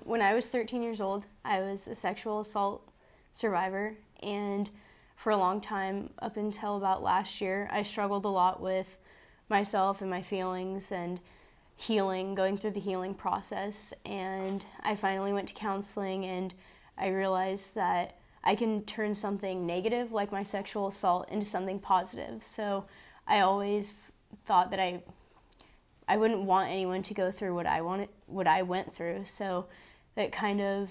When I was 13 years old, I was a sexual assault survivor, and for a long time, up until about last year, I struggled a lot with myself and my feelings and healing, going through the healing process. And I finally went to counseling, and I realized that I can turn something negative, like my sexual assault, into something positive. So I always thought that I wouldn't want anyone to go through what I went through. So that kind of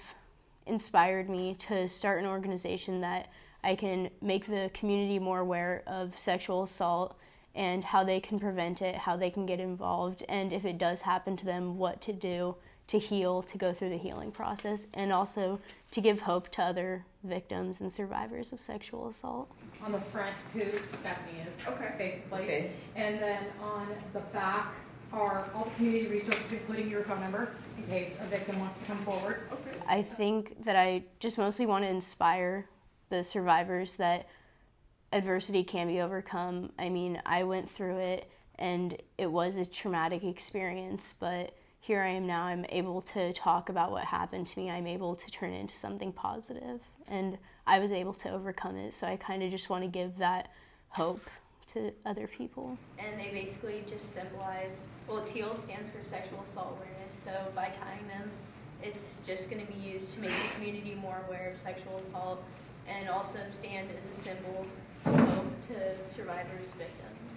inspired me to start an organization that I can make the community more aware of sexual assault and how they can prevent it, how they can get involved, and if it does happen to them, what to do to heal, to go through the healing process, and also to give hope to other victims and survivors of sexual assault. On the front, too, Stephanie is, basically. Okay. And then on the back are all the community resources, including your phone number, in case a victim wants to come forward. Okay. I think that I just mostly want to inspire the survivors that adversity can be overcome. I mean, I went through it, and it was a traumatic experience, but here I am now. I'm able to talk about what happened to me. I'm able to turn it into something positive, and I was able to overcome it, so I kind of just want to give that hope to other people. And they basically just symbolize, well, teal stands for sexual assault awareness, so by tying them, it's just going to be used to make the community more aware of sexual assault, and also stand as a symbol of hope to survivors, victims.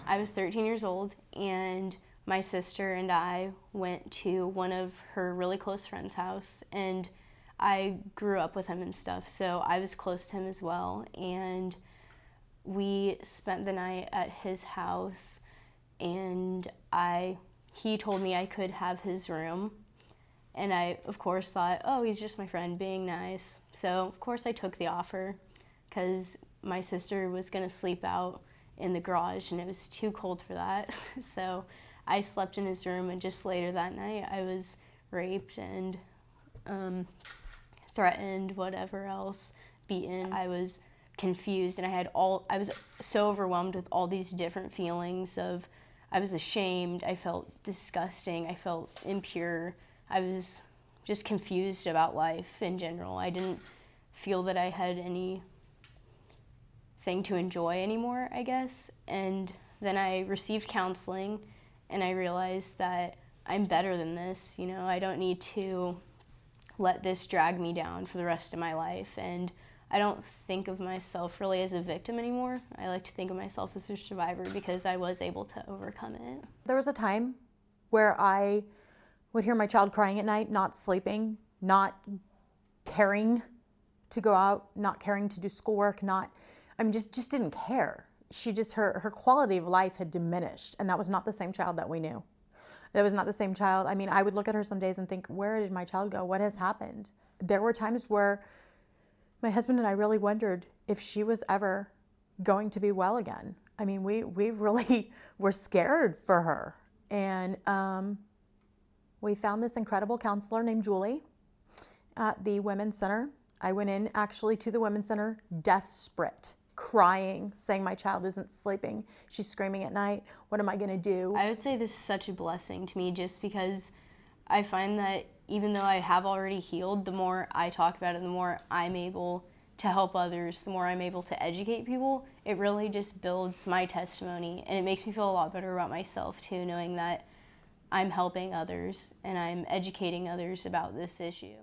I was 13 years old, and my sister and I went to one of her really close friends' house, and I grew up with him and stuff, so I was close to him as well, and we spent the night at his house, and he told me I could have his room, and I, of course, thought, oh, he's just my friend being nice, so of course I took the offer, because my sister was going to sleep out in the garage, and it was too cold for that. So I slept in his room, and just later that night I was raped and threatened, whatever else, beaten. I was confused, and I was so overwhelmed with all these different feelings of, I was ashamed, I felt disgusting, I felt impure, I was just confused about life in general. I didn't feel that I had any thing to enjoy anymore, I guess. And then I received counseling, and I realized that I'm better than this. You know, I don't need to let this drag me down for the rest of my life. And I don't think of myself really as a victim anymore. I like to think of myself as a survivor because I was able to overcome it. There was a time where I would hear my child crying at night, not sleeping, not caring to go out, not caring to do schoolwork, just didn't care. Her quality of life had diminished, and that was not the same child that we knew. That was not the same child. I mean, I would look at her some days and think, where did my child go? What has happened? There were times where my husband and I really wondered if she was ever going to be well again. I mean, we really were scared for her. And we found this incredible counselor named Julie at the Women's Center. I went in actually to the Women's Center desperate, crying, saying my child isn't sleeping. She's screaming at night. What am I going to do? I would say this is such a blessing to me just because I find that even though I have already healed, the more I talk about it, the more I'm able to help others, the more I'm able to educate people. It really just builds my testimony, and it makes me feel a lot better about myself too, knowing that I'm helping others and I'm educating others about this issue.